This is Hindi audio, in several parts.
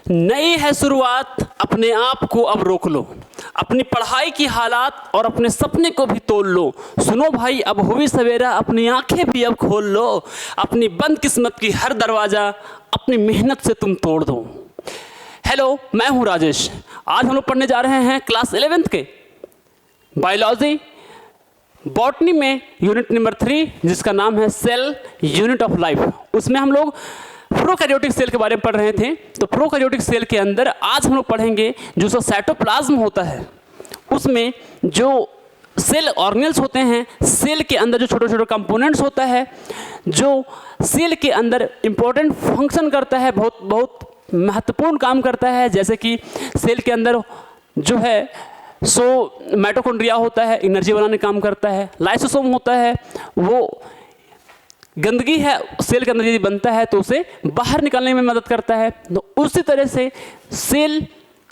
नई है शुरुआत, अपने आप को अब रोक लो, अपनी पढ़ाई की हालात और अपने सपने को भी तोल लो। सुनो भाई अब हुई सवेरा, अपनी आंखें भी अब खोल लो, अपनी बंद किस्मत की हर दरवाज़ा अपनी मेहनत से तुम तोड़ दो। हेलो, मैं हूं राजेश। आज हम लोग पढ़ने जा रहे हैं क्लास 11th के बायोलॉजी बॉटनी में यूनिट नंबर 3, जिसका नाम है सेल यूनिट ऑफ लाइफ। उसमें हम लोग प्रोकैरियोटिक सेल के बारे में पढ़ रहे थे। तो प्रोकैरियोटिक सेल के अंदर आज हम लोग पढ़ेंगे जो उसका साइटोप्लाज्म होता है, उसमें जो सेल ऑर्गेनेल्स होते हैं, सेल के अंदर जो छोटे छोटे कंपोनेंट्स होता है, जो सेल के अंदर इंपॉर्टेंट फंक्शन करता है, बहुत बहुत महत्वपूर्ण काम करता है। जैसे कि सेल के अंदर जो है माइटोकॉन्ड्रिया होता है, एनर्जी बनाने का काम करता है। लाइसोसोम होता है, वो गंदगी है सेल के अंदर यदि बनता है तो उसे बाहर निकालने में मदद करता है। तो उसी तरह से सेल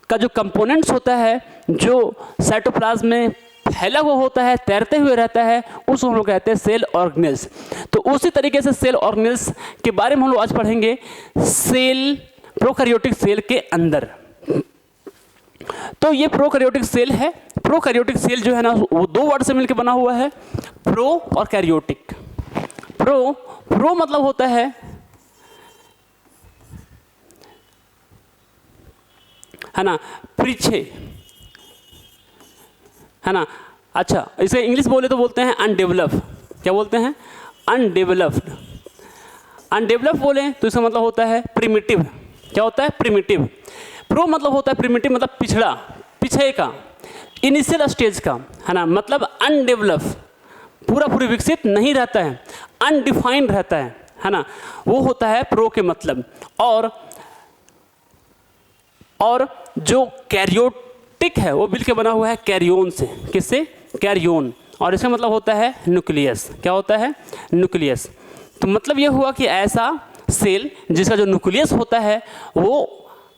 का जो कंपोनेंट्स होता है, जो साइटोप्लाज्म में फैला हुआ होता है, तैरते हुए रहता है, उसको हम लोग कहते हैं सेल ऑर्गेनेल्स। तो उसी तरीके से सेल ऑर्गेनेल्स के बारे में हम लोग आज पढ़ेंगे सेल प्रोकैरियोटिक सेल के अंदर। तो ये प्रोकैरियोटिक सेल है। प्रोकैरियोटिक सेल जो है ना, वो दो वर्ड से मिलकर बना हुआ है, प्रो और कैरियोटिक। प्रो मतलब होता है ना पीछे, है ना। अच्छा, इसे इंग्लिश बोले तो बोलते हैं अनडेवलप्ड। क्या बोलते हैं? अनडेवलप्ड। अनडेवलप्ड बोले तो इसका मतलब होता है प्रिमिटिव। क्या होता है? प्रिमिटिव। प्रो मतलब होता है प्रिमिटिव, मतलब पिछड़ा, पीछे का, इनिशियल स्टेज का, है ना। मतलब अनडेवलप्ड, पूरा पूरी विकसित नहीं रहता है, अनडिफाइंड रहता है ना। वो होता है प्रो के मतलब। और जो कैरियोटिक है वो मिलकर बना हुआ है कैरियोन से। किससे? कैरियोन। और इसका मतलब होता है न्यूक्लियस। क्या होता है? न्यूक्लियस। तो मतलब ये हुआ कि ऐसा सेल जिसका जो न्यूक्लियस होता है वो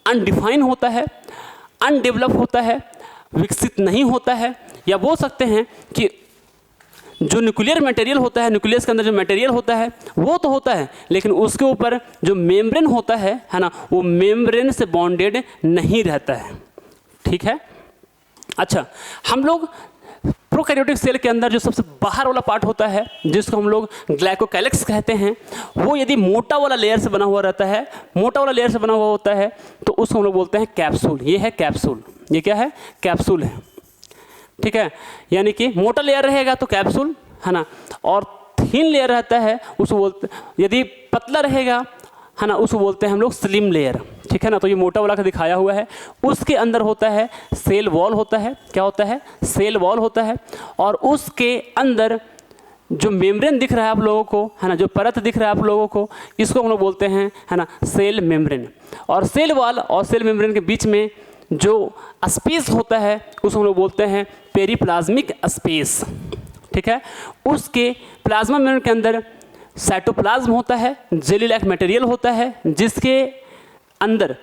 अनडिफाइन होता है, अनडेवलप होता है, विकसित नहीं होता है। या बोल सकते हैं कि जो न्यूक्लियर मटेरियल होता है, न्यूक्लियस के अंदर जो मटेरियल होता है वो तो होता है, लेकिन उसके ऊपर जो मेम्ब्रेन होता है ना, वो मेम्ब्रेन से बॉन्डेड नहीं रहता है। ठीक है। अच्छा, हम लोग प्रोकैरियोटिक सेल के अंदर जो सबसे बाहर वाला पार्ट होता है, जिसको हम लोग ग्लाइकोकैलिक्स कहते हैं, वो यदि मोटा वाला लेयर से बना हुआ रहता है, मोटा वाला लेयर से बना हुआ होता है, तो उसको हम लोग बोलते हैं कैप्सूल। ये है कैप्सूल। ये क्या है? कैप्सूल है। ठीक है। यानी कि मोटा लेयर रहेगा तो कैप्सूल, है ना। और थिन लेयर रहता है उसको बोलते, यदि पतला रहेगा, है ना, उसको बोलते हैं हम लोग स्लिम लेयर। ठीक है ना। तो ये मोटा वाला का दिखाया हुआ है, उसके अंदर होता है सेल वॉल होता है। क्या होता है? सेल वॉल होता है। और उसके अंदर जो मेम्ब्रेन दिख रहा है आप लोगों को, है ना, जो परत दिख रहा है आप लोगों को, इसको हम लोग बोलते हैं, है ना, सेल मेम्ब्रेन। और सेल वॉल और सेल मेम्ब्रेन के बीच में जो स्पेस होता है उसको हम लोग बोलते हैं पेरीप्लाज्मिक स्पेस। ठीक है। उसके प्लाज्मा मेम्ब्रेन के अंदर साइटोप्लाज्म होता है, जेली लाइक मटेरियल होता है, जिसके अंदर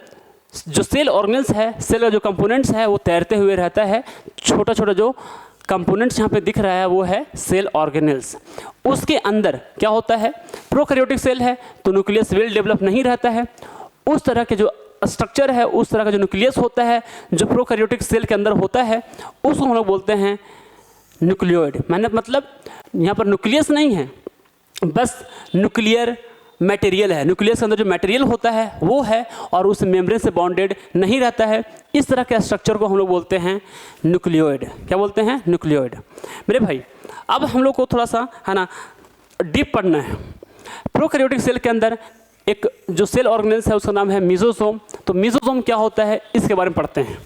जो सेल ऑर्गेनेल्स है, सेल का जो कंपोनेंट्स है वो तैरते हुए रहता है। छोटा छोटा जो कंपोनेंट्स यहाँ पे दिख रहा है वो है सेल ऑर्गेनेल्स। उसके अंदर क्या होता है? प्रोकैरियोटिक सेल है तो न्यूक्लियस वेल डेवलप नहीं रहता है। उस तरह के जो स्ट्रक्चर है, उस तरह का जो न्यूक्लियस होता है जो प्रोकैरियोटिक सेल के अंदर होता है, उसको हम लोग बोलते हैं न्यूक्लियोइड। मतलब यहाँ पर न्यूक्लियस नहीं है, बस न्यूक्लियर मटेरियल है। न्यूक्लियस के अंदर जो मटेरियल होता है वो है, और उस मेम्ब्रेन से बॉन्डेड नहीं रहता है। इस तरह के स्ट्रक्चर को हम लोग बोलते हैं न्यूक्लियोइड। क्या बोलते हैं? न्यूक्लियोइड। मेरे भाई, अब हम लोग को थोड़ा सा, है ना, डीप पढ़ना है। प्रोकैरियोटिक सेल के अंदर एक जो सेल ऑर्गेनेल्स है उसका नाम है मीजोसोम। तो मीजोसोम क्या होता है इसके बारे में पढ़ते हैं।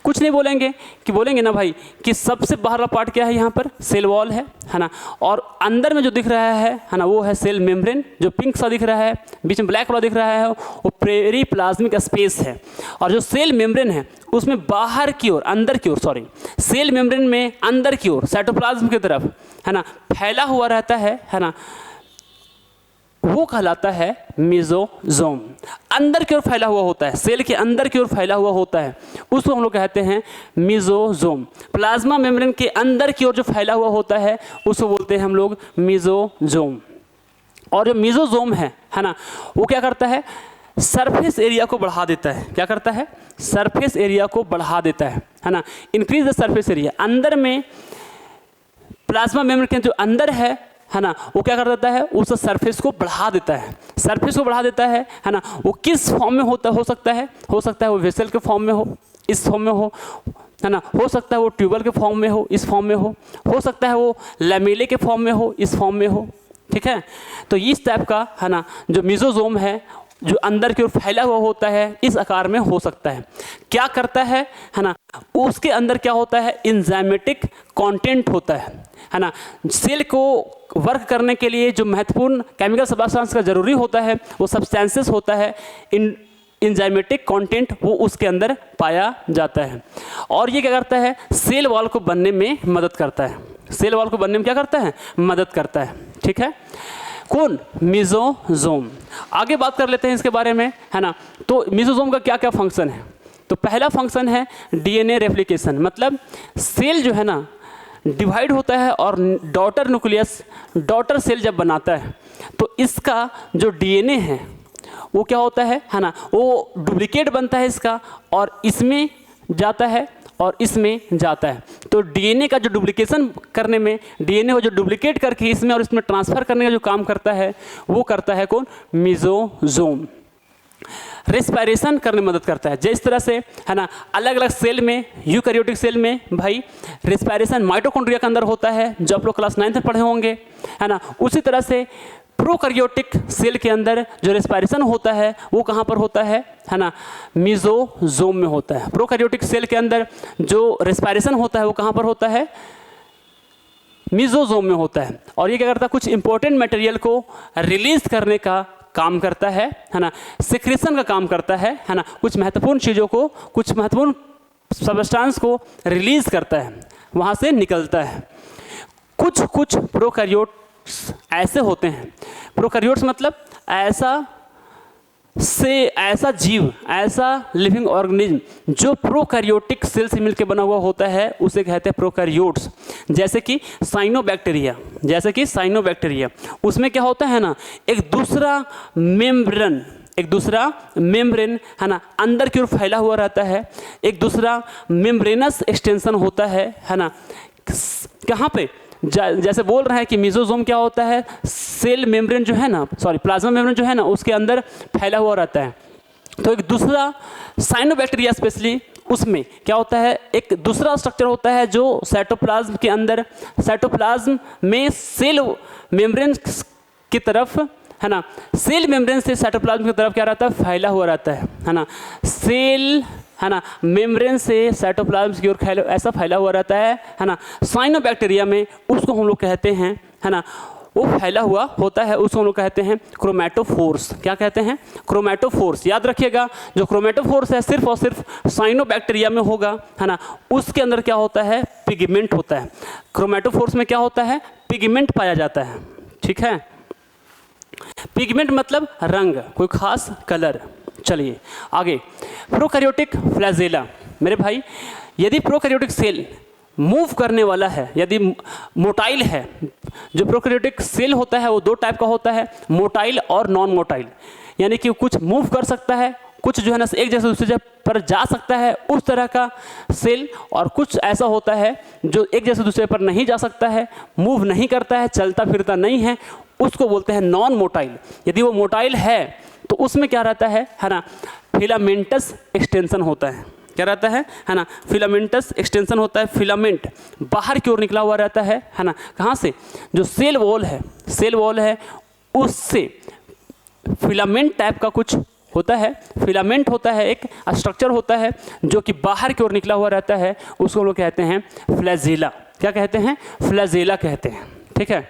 कुछ नहीं बोलेंगे कि बोलेंगे ना भाई कि सबसे बाहर वाला पार्ट क्या है, यहाँ पर सेल वॉल है ना। और अंदर में जो दिख रहा है ना, वो है सेल मेम्ब्रेन। जो पिंक सा दिख रहा है, बीच में ब्लैक वाला दिख रहा है, वो पेरीप्लाज्मिक स्पेस है। और जो सेल मेम्ब्रेन है उसमें बाहर की ओर, अंदर की ओर, सॉरी, सेल मेम्ब्रेन में अंदर की ओर साइटोप्लाज्म की तरफ, है ना, फैला हुआ रहता है ना, वो कहलाता है मीजोसोम। अंदर की ओर फैला हुआ होता है, सेल के अंदर की ओर फैला हुआ होता है, उसको हम लोग कहते हैं मीजोसोम। प्लाज्मा मेम्ब्रेन के अंदर की ओर जो फैला हुआ होता है उसको बोलते हैं हम लोग मीजोसोम। और जो मीजोसोम है ना, वो क्या करता है? सरफेस एरिया को बढ़ा देता है। क्या करता है? सरफेस एरिया को बढ़ा देता है ना, इंक्रीज द सरफेस एरिया। अंदर में प्लाज्मा मेम्ब्रेन के जो अंदर है ना, वो क्या कर देता है? उस सरफेस को बढ़ा देता है। सरफेस को बढ़ा देता है ना। वो किस फॉर्म में हो सकता है? हो सकता है वो वेसल के फॉर्म में हो, इस फॉर्म में हो, है ना। हो सकता है वो ट्यूबल के फॉर्म में हो, इस फॉर्म में हो सकता है वो लैमेले के फॉर्म में हो, इस फॉर्म में हो। ठीक है, तो इस टाइप का है ना जो मेसोजोम है, जो अंदर की ओर फैला हुआ होता है, इस आकार में हो सकता है। क्या करता है ना, उसके अंदर क्या होता है? एंजाइमेटिक कंटेंट होता है ना। सेल को वर्क करने के लिए जो महत्वपूर्ण केमिकल सब्सटेंस का जरूरी होता है, वो सब्सटेंसेस होता है, एंजाइमेटिक कंटेंट वो उसके अंदर पाया जाता है। और ये क्या करता है? सेल वॉल को बनने में मदद करता है। सेल वॉल को बनने में क्या करता है? मदद करता है। ठीक है, कौन? मेसोजोम। आगे बात कर लेते हैं इसके बारे में, है ना। तो मेसोजोम का क्या क्या फंक्शन है? तो पहला फंक्शन है डीएनए रेप्लिकेशन। मतलब सेल जो है ना डिवाइड होता है और डॉटर न्यूक्लियस, डॉटर सेल जब बनाता है, तो इसका जो डीएनए है वो क्या होता है ना, वो डुप्लीकेट बनता है इसका, और इसमें जाता है और इसमें जाता है। तो डीएनए का जो डुप्लीकेशन करने में, डीएनए को जो डुप्लीकेट करके इसमें और इसमें ट्रांसफ़र करने का जो काम करता है, वो करता है कौन? मेसोजोम। रेस्पिरेशन करने में मदद करता है। जिस तरह से है ना अलग अलग सेल में, यूकैरियोटिक सेल में भाई रेस्पिरेशन माइटोकॉन्ड्रिया के अंदर होता है, जो आप लोग क्लास 9 में पढ़े होंगे, है ना। उसी तरह से प्रोकैरियोटिक सेल के अंदर जो रेस्पिरेशन होता है वो कहाँ पर होता है ना, मेसोजोम में होता है। प्रोकैरियोटिक सेल के अंदर जो रेस्पिरेशन होता है वो कहाँ पर होता है? मेसोजोम में होता है। और ये क्या करता है? कुछ इंपॉर्टेंट मटेरियल को रिलीज करने का काम करता है ना, सिक्रेशन का काम करता है ना। कुछ महत्वपूर्ण चीज़ों को, कुछ महत्वपूर्ण सब्सटेंस को रिलीज करता है, वहाँ से निकलता है। कुछ प्रोकैरियोट्स ऐसे होते हैं। प्रोकैरियोट्स मतलब ऐसा जीव, ऐसा लिविंग ऑर्गेनिज्म जो प्रोकैरियोटिक सेल से मिलकर बना हुआ होता है, उसे कहते हैं प्रोकैरियोट्स। जैसे कि साइनोबैक्टीरिया, उसमें क्या होता है ना, एक दूसरा मेम्ब्रेन है ना अंदर की ओर फैला हुआ रहता है, एक दूसरा मेम्ब्रेनस एक्सटेंशन होता है ना। कहाँ पे? जैसे बोल रहे हैं कि मेसोजोम क्या होता है? सेल मेम्ब्रेन जो है ना, प्लाज्मा मेम्ब्रेन जो है ना, उसके अंदर फैला हुआ रहता है। तो एक दूसरा साइनोबैक्टीरिया स्पेशली, उसमें क्या होता है? एक दूसरा स्ट्रक्चर होता है जो साइटोप्लाज्म के अंदर, साइटोप्लाज्म में सेल मेम्ब्रेन की तरफ, है ना, सेल मेम्ब्रेन से साइटोप्लाज्म की तरफ क्या रहता है? फैला हुआ रहता है ना। सेल है ना मेम्ब्रेन से साइटोप्लाज्म की ओर ऐसा फैला हुआ रहता है ना। साइनोबैक्टीरिया में उसको हम लोग कहते हैं, है ना, वो फैला हुआ होता है, उसको हम लोग कहते हैं क्रोमैटोफोर्स। क्या कहते हैं? क्रोमैटोफोर्स। याद रखिएगा, जो क्रोमैटोफोर्स है सिर्फ और सिर्फ साइनोबैक्टीरिया में होगा, है ना। उसके अंदर क्या होता है? पिगमेंट होता है। क्रोमैटोफोर्स में क्या होता है? पिगमेंट पाया जाता है। ठीक है, पिगमेंट मतलब रंग, कोई खास कलर। चलिए आगे, प्रोकैरियोटिक फ्लैजेला। मेरे भाई, यदि प्रोकैरियोटिक सेल मूव करने वाला है, यदि मोटाइल है, जो प्रोकैरियोटिक सेल होता है वो दो टाइप का होता है, मोटाइल और नॉन मोटाइल। यानी कि कुछ मूव कर सकता है, कुछ जो है ना एक जगह दूसरे जगह पर जा सकता है, उस तरह का सेल। और कुछ ऐसा होता है जो एक जगह दूसरे पर नहीं जा सकता है, मूव नहीं करता है, चलता फिरता नहीं है, उसको बोलते हैं नॉन मोटाइल। यदि वो मोटाइल है तो उसमें क्या रहता है ना, फिलामेंटस एक्सटेंशन होता है। क्या रहता है ना, फिलामेंटस एक्सटेंशन होता है। फिलामेंट बाहर की ओर निकला हुआ रहता है ना। कहाँ से? जो सेल वॉल है उससे फिलामेंट टाइप का कुछ होता है। फिलामेंट होता है, एक स्ट्रक्चर होता है जो कि बाहर की ओर निकला हुआ रहता है, उसको हम लोग कहते हैं फ्लैजेला। क्या कहते हैं? फ्लैजेला कहते हैं। ठीक है,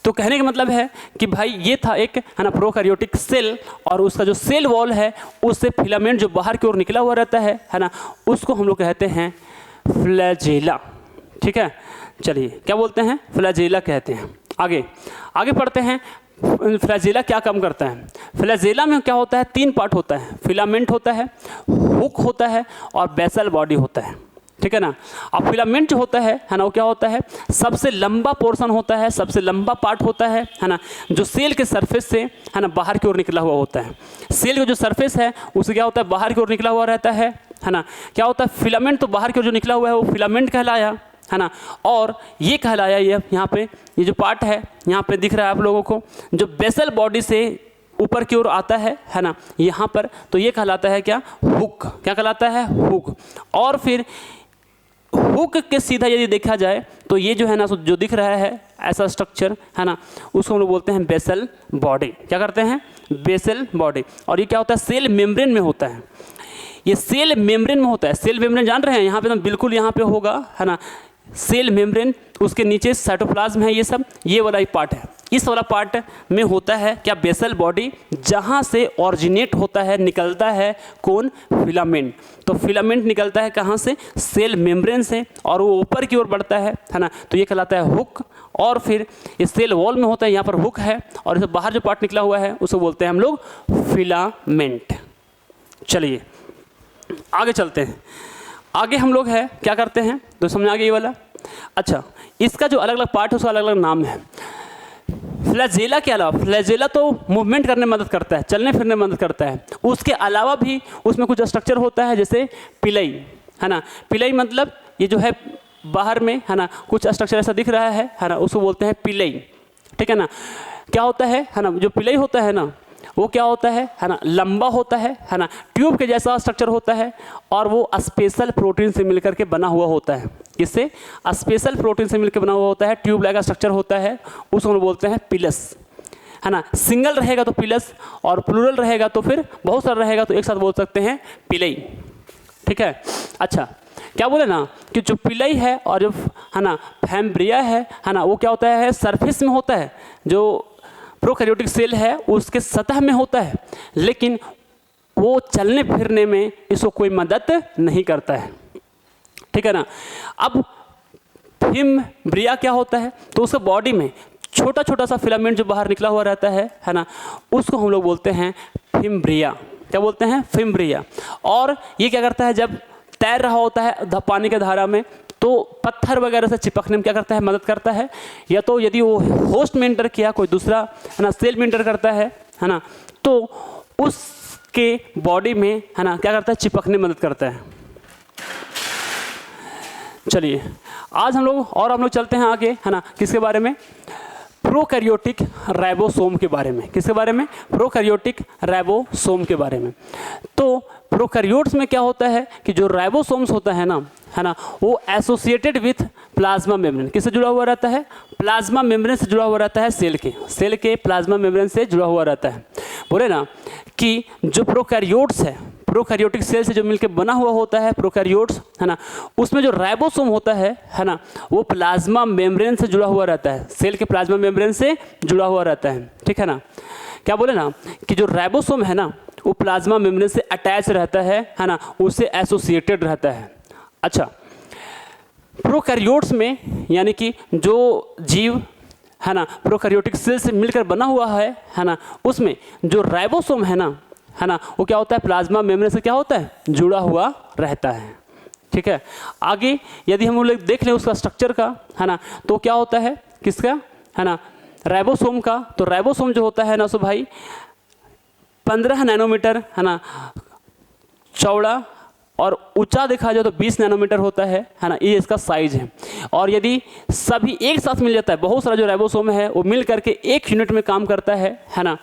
तो कहने का मतलब है कि भाई ये था एक, है ना, प्रोकैरियोटिक सेल, और उसका जो सेल वॉल है उससे फिलामेंट जो बाहर की ओर निकला हुआ रहता है ना, उसको हम लोग कहते हैं फ्लैजेला। ठीक है, चलिए क्या बोलते हैं? फ्लैजेला कहते हैं। आगे पढ़ते हैं, फ्लैजेला क्या काम करता है। फ्लैजेला में क्या होता है? 3 पार्ट होता है। फिलामेंट होता है, हुक होता है और बेसल बॉडी होता है। ठीक है ना। अब फिलामेंट जो होता है ना, वो क्या होता है, सबसे लंबा पोर्शन होता है, सबसे लंबा पार्ट होता है ना, जो सेल के सरफेस से है ना बाहर की ओर निकला हुआ होता है। सेल का जो सरफेस है उससे क्या होता है, बाहर की ओर निकला हुआ रहता है ना। क्या होता है, फिलामेंट तो बाहर की ओर जो निकला हुआ है वो फिलामेंट कहलाया है ना। और ये कहलाया, ये यहाँ पे ये जो पार्ट है यहाँ पे दिख रहा है आप लोगों को, जो बेसल बॉडी से ऊपर की ओर आता है ना यहाँ पर, तो ये कहलाता है क्या, हुक। क्या कहलाता है, हुक। और फिर हुक के सीधा यदि देखा जाए तो ये जो है ना, जो दिख रहा है ऐसा स्ट्रक्चर है ना, उसको हम लोग बोलते हैं बेसल बॉडी। क्या करते हैं, बेसल बॉडी। और ये क्या होता है, सेल मेम्ब्रेन में होता है, ये सेल मेम्ब्रेन में होता है। सेल मेम्ब्रेन जान रहे हैं, यहाँ पे तो बिल्कुल यहाँ पे होगा है ना, सेल मेम्ब्रेन, उसके नीचे साइटोप्लाज्म है, ये सब ये वाला ही पार्ट है। इस वाला पार्ट में होता है क्या, बेसल बॉडी, जहाँ से ऑरिजिनेट होता है, निकलता है कौन, फिलामेंट। तो फिलामेंट निकलता है कहाँ से, सेल मेम्ब्रेन से, और वो ऊपर की ओर बढ़ता है ना, तो ये कहलाता है हुक। और फिर इस सेल वॉल में होता है, यहाँ पर हुक है, और इसे बाहर जो पार्ट निकला हुआ है उसको बोलते हैं हम लोग फिलामेंट। चलिए आगे चलते हैं। आगे हम लोग है क्या करते हैं, तो समझ आ गया ये वाला। अच्छा, इसका जो अलग अलग पार्ट है उसका अलग अलग नाम है। फ्लैजेला के अलावा, फ्लैजेला तो मूवमेंट करने में मदद करता है, चलने फिरने में मदद करता है, उसके अलावा भी उसमें कुछ स्ट्रक्चर होता है, जैसे पिलई है ना। पिलई मतलब ये जो है बाहर में है ना, कुछ स्ट्रक्चर ऐसा दिख रहा है ना, उसको बोलते हैं पिलई। ठीक है ना। क्या होता है ना, जो पिलई होता है ना, वो क्या होता है ना, लंबा होता है ना, ट्यूब के जैसा स्ट्रक्चर होता है, और वो स्पेशल प्रोटीन से मिलकर के बना हुआ होता है। किससे, स्पेशल प्रोटीन से मिलकर बना हुआ होता है, ट्यूब लाइक स्ट्रक्चर होता है, उसको हम बोलते हैं पिलस है ना। सिंगल रहेगा तो पिलस, और प्लूरल रहेगा तो फिर बहुत सारा रहेगा तो एक साथ बोल सकते हैं पिलई। ठीक है। अच्छा, क्या बोले ना कि जो पिलई है और जो है ना फैम्ब्रिया है ना, वो क्या होता है, सरफेस में होता है, जो प्रोकैरियोटिक सेल है उसके सतह में होता है, लेकिन वो चलने फिरने में इसको कोई मदद नहीं करता है। ठीक है ना। अब फिम्ब्रिया क्या होता है, तो उसके बॉडी में छोटा छोटा सा फिलामेंट जो बाहर निकला हुआ रहता है ना, उसको हम लोग बोलते हैं फिम्ब्रिया। क्या बोलते हैं, फिम्ब्रिया। और ये क्या करता है, जब तैर रहा होता है पानी के धारा में, तो पत्थर वगैरह से चिपकने में क्या करता है, मदद करता है। या तो यदि वो होस्ट में इंटर किया, कोई दूसरा है ना सेल में इंटर करता है ना, तो उसके बॉडी में है ना क्या करता है, चिपकने में मदद करता है। चलिए आज हम लोग चलते हैं आगे है ना, किसके बारे में, प्रोकैरियोटिक राइबोसोम के बारे में। किसके बारे में, प्रोकैरियोटिक राइबोसोम के बारे में। तो प्रोकैरियोट्स में क्या होता है कि जो राइबोसोम्स होता है ना वो एसोसिएटेड विथ प्लाज्मा मेम्ब्रेन। किससे जुड़ा हुआ रहता है, प्लाज्मा मेम्ब्रेन से जुड़ा हुआ रहता है, सेल के प्लाज्मा मेम्ब्रेन से जुड़ा हुआ रहता है। बोले ना कि जो प्रोकैरियोट्स है, प्रोकैरियोटिक सेल से जो मिलकर बना हुआ होता है प्रोकैरियोट्स है ना, उसमें जो राइबोसोम होता है ना, वो प्लाज्मा मेम्ब्रेन से जुड़ा हुआ रहता है, सेल के प्लाज्मा मेम्ब्रेन से जुड़ा हुआ रहता है। ठीक है ना। क्या बोले ना कि जो राइबोसोम है ना, वो प्लाज्मा मेम्ब्रेन से अटैच रहता है ना, उससे एसोसिएटेड रहता है। अच्छा, प्रोकैरियोट्स में यानी कि जो जीव है ना प्रोकैरियोटिक सेल से मिलकर बना हुआ है ना, उसमें जो राइबोसोम है ना वो क्या होता है, प्लाज्मा मेम्ब्रेन से क्या होता है, जुड़ा हुआ रहता है। ठीक है। आगे यदि हम लोग देख लें उसका स्ट्रक्चर का है ना, तो क्या होता है, किसका है ना, राइबोसोम का। तो राइबोसोम जो होता है ना, सो भाई 15 नैनोमीटर है ना चौड़ा, और ऊंचा देखा जाए तो 20 नैनोमीटर होता है ना, ये इसका साइज है। और यदि सभी एक साथ मिल जाता है, बहुत सारा जो राइबोसोम है वो मिल करके एक यूनिट में काम करता है ना,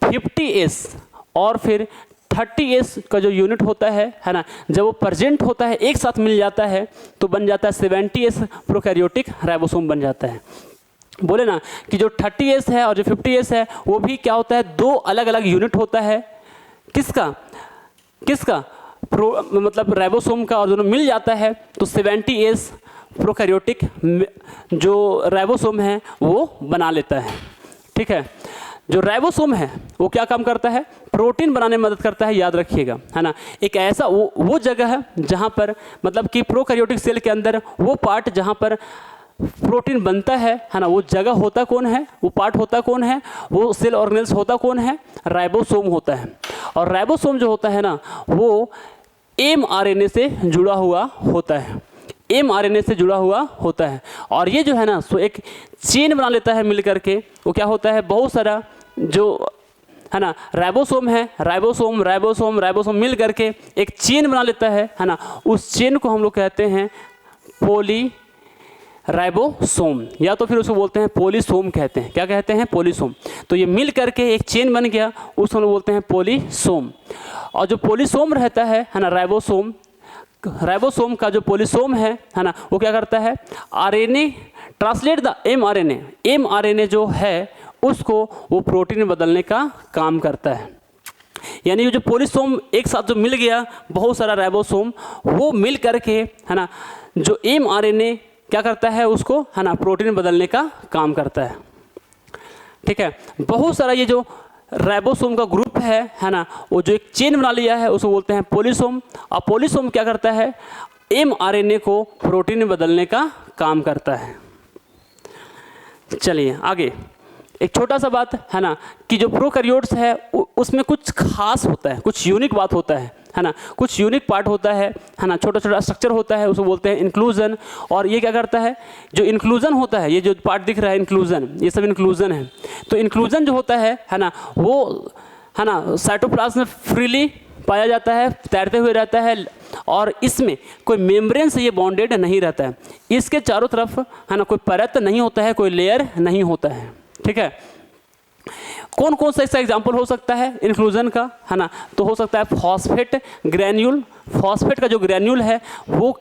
50S और फिर 30S का जो यूनिट होता है ना, जब वो प्रेजेंट होता है एक साथ मिल जाता है तो बन जाता है 70S प्रोकैरियोटिक राइबोसोम बन जाता है। बोले ना कि जो 30S है और जो 50S है वो भी क्या होता है, दो अलग अलग यूनिट होता है। किसका मतलब राइबोसोम का, और दोनों मिल जाता है तो 70S प्रोकैरियोटिक जो राइबोसोम है वो बना लेता है। ठीक है। जो राइबोसोम है वो क्या काम करता है, प्रोटीन बनाने में मदद करता है, याद रखिएगा है ना। एक ऐसा वो जगह है जहाँ पर मतलब कि प्रोकैरियोटिक सेल के अंदर वो पार्ट जहाँ पर प्रोटीन बनता है ना, वो जगह होता कौन है, वो पार्ट होता कौन है, वो सेल ऑर्गेनेल्स होता कौन है, राइबोसोम होता है। और राइबोसोम जो होता है ना, वो mRNA से जुड़ा हुआ होता है, mRNA से जुड़ा हुआ होता है। और ये जो है ना, सो एक चेन बना लेता है मिल करके। वो क्या होता है, बहुत सारा जो है ना राइबोसोम है, राइबोसोम मिल करके एक चेन बना लेता है ना। उस चेन को हम लोग कहते हैं पॉली राइबोसोम, या तो फिर उसको बोलते हैं पॉलीसोम कहते हैं। क्या कहते हैं, पॉलीसोम। तो ये मिल करके एक चेन बन गया, उसको हम लोग बोलते हैं पॉलीसोम। और जो पॉलीसोम रहता है ना, राइबोसोम का जो पॉलीसोम है ना, वो क्या करता है, आरएनए ट्रांसलेट द mRNA जो है उसको वो प्रोटीन में बदलने का काम करता है। यानी ये जो पॉलीसोम एक साथ जो मिल गया, बहुत सारा राइबोसोम, वो मिल करके है ना जो mRNA क्या करता है, उसको है ना प्रोटीन में बदलने का काम करता है। ठीक है, बहुत सारा ये जो राइबोसोम का ग्रुप है ना, वो जो एक चेन बना लिया है उसको बोलते हैं पॉलीसोम। और पॉलीसोम क्या करता है, mRNA को प्रोटीन में बदलने का काम करता है। चलिए आगे, एक छोटा सा बात है ना कि जो प्रोकैरियोट्स है उसमें कुछ खास होता है, कुछ यूनिक बात होता है ना, कुछ यूनिक पार्ट होता है ना, छोटा छोटा स्ट्रक्चर होता है, उसको बोलते हैं इंक्लूजन। और ये क्या करता है, जो इंक्लूजन होता है, ये जो पार्ट दिख रहा है इंक्लूजन, ये सब इंक्लूजन है। तो इंक्लूजन जो होता है ना, वो है ना साइटोप्लाज्म में फ्रीली पाया जाता है, तैरते हुए रहता है, और इसमें कोई मेम्ब्रेन से ये बॉन्डेड नहीं रहता है। इसके चारों तरफ है ना कोई परत नहीं होता है, कोई लेयर नहीं होता है। ठीक है, कौन कौन सा इसका एग्जाम्पल हो सकता है इंक्लूजन का, है ना, तो हो सकता है फॉस्फेट ग्रैन्यूल। फॉस्फेट का जो ग्रैन्यूल है वो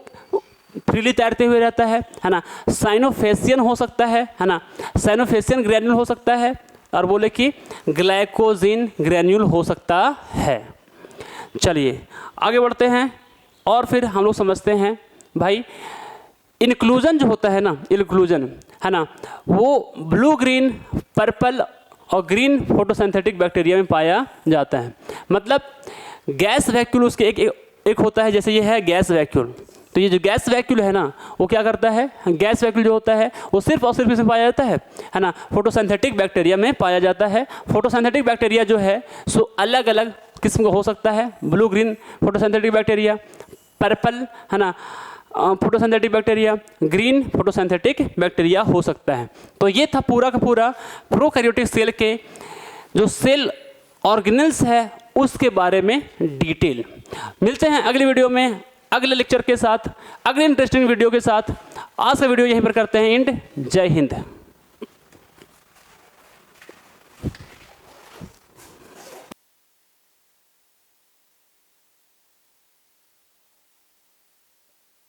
फ्रीली तैरते हुए रहता है ना। साइनोफेसियन हो सकता है ना, साइनोफेसियन ग्रैन्यूल हो सकता है। और बोले कि ग्लाइकोजिन ग्रैन्यूल हो सकता है। चलिए आगे बढ़ते हैं और फिर हम लोग समझते हैं भाई इंक्लूजन जो होता है ना, इंक्लूजन है ना, वो ब्लू, ग्रीन, पर्पल और ग्रीन फोटोसिंथेटिक बैक्टीरिया में पाया जाता है। मतलब गैस वैक्यूल उसके एक होता है, जैसे ये है गैस वैक्यूल। तो ये जो गैस वैक्यूल है ना, वो क्या करता है, गैस वैक्यूल जो होता है वो सिर्फ और सिर्फ इसमें पाया जाता है ना, फोटोसिंथेटिक बैक्टीरिया में पाया जाता है। फोटोसिंथेटिक बैक्टीरिया जो है सो अलग अलग किस्म का हो सकता है, blue green photosynthetic bacteria, purple है ना photosynthetic bacteria, green photosynthetic bacteria हो सकता है। तो ये था पूरा का पूरा प्रोकैरियोटिक सेल के जो सेल ऑर्गेनेल्स है उसके बारे में डिटेल। मिलते हैं अगली वीडियो में अगले लेक्चर के साथ, अगले इंटरेस्टिंग वीडियो के साथ। आज का वीडियो यहीं पर करते हैं एंड। जय हिंद।